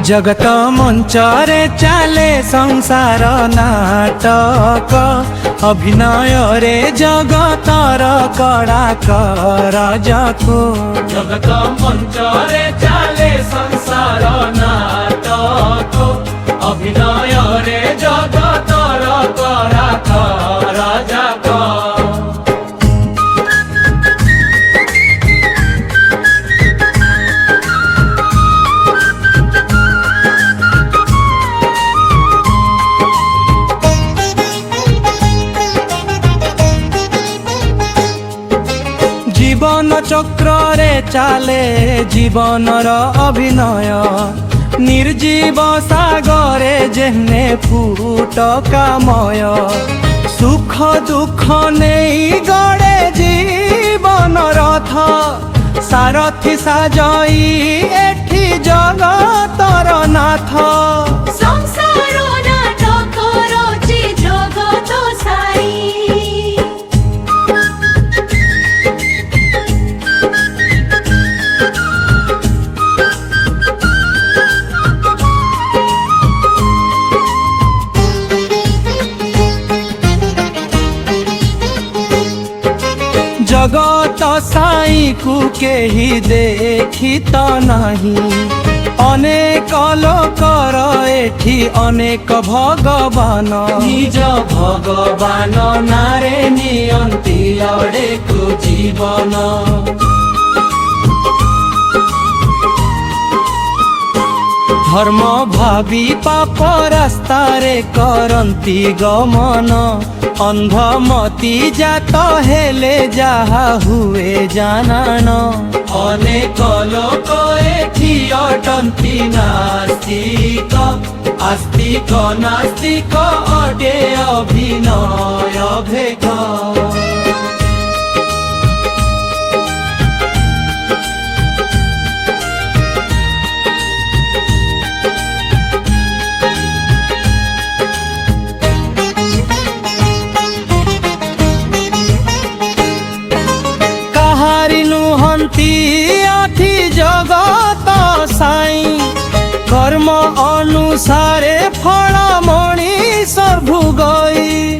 जगत मंचरे चले संसार नाटक अभिनय रे जगतर कड़ाकर जाको जगत मंचरे चले संसार नाटक अभिनय रे जगतर कड़ाकर जाको जीवन चक्र रे चाले जीवनर अभिनय निर्जीव सागरे जेहने फुटकामय सुख दुख नहीं गड़े जीवन रथ सारथी साजई एठी जगतर नाथ जगत साई को केही देखी तो नहीं अनेक लोकर एठी अनेक भगवान निज भगवान नारे नियंती अड़े को जीवन धर्म भावी पाप रास्ता रे करंती गमन अंधमती जात हेले जहा हुए जानान अनेक लोक एठी अटंती नास्तिक आस्तिक नास्तिक अटे अभिनय भेद अथि जगत साई कर्म अनुसारे फल मणिष भुगई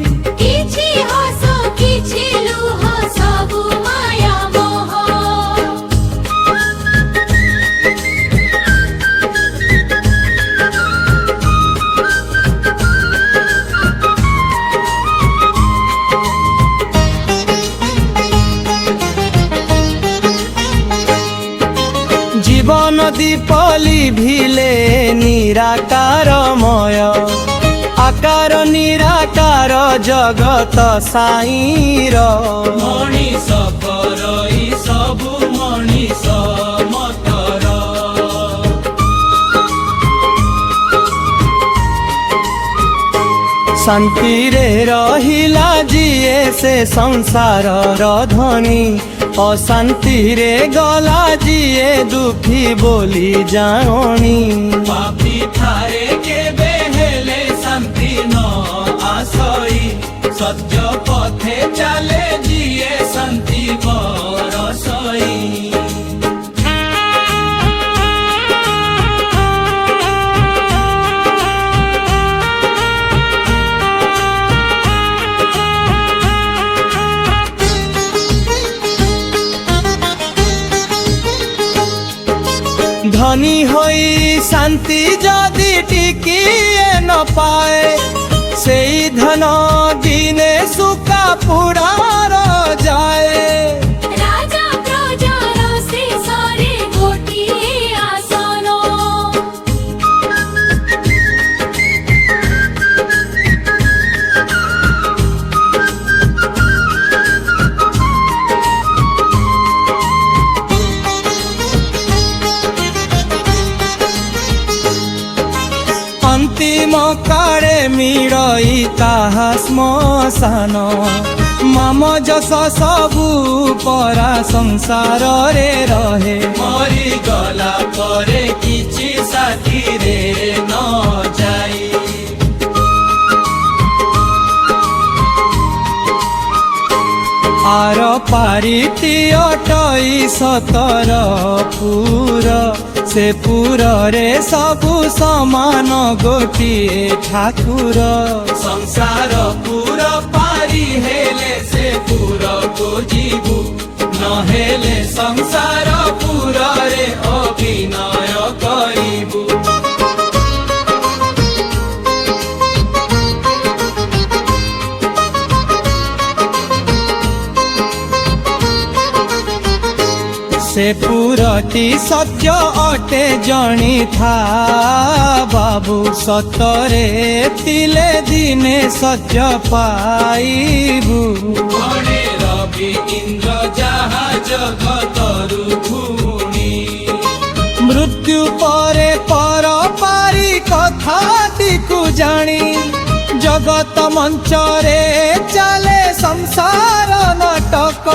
जीवन दीपली भिले निराकारमय आकार निराकार जगत साईर मणिष करई सबु मणिष मतर शांति रे रहिला जिए से संसार धनी अशांति रे गला जिए दुखी बोली जानी पापी थारे के बेहेले शांति न आसई सत्य पथे चले जिए शांति बरसई धनी होई शांति जदि टिकिए न पाए से धन दिने सुका पूरा रह जाए अंतिम काळे मिळई ताहा श्मशान मम जस सबु परा संसार रे रहे मरी गला परे किछि साथी रे न जाई आर पारिती अटई सतर पुर से पुरे सबु समान गोटिए ठाकुर संसार पुर पारी हेले से पुर को जीवु नहेले संसार पुर रे अभिनय करिबु। से पुरती सत्य अटे जणी था बाबू सतरे तिले दिने सत्य पाइबू। गणे रवि इंद्र जहा जगतरु भूमि मृत्यु परे पर पारी कथाटिकु जानी जगत मंचरे चले संसार नाटक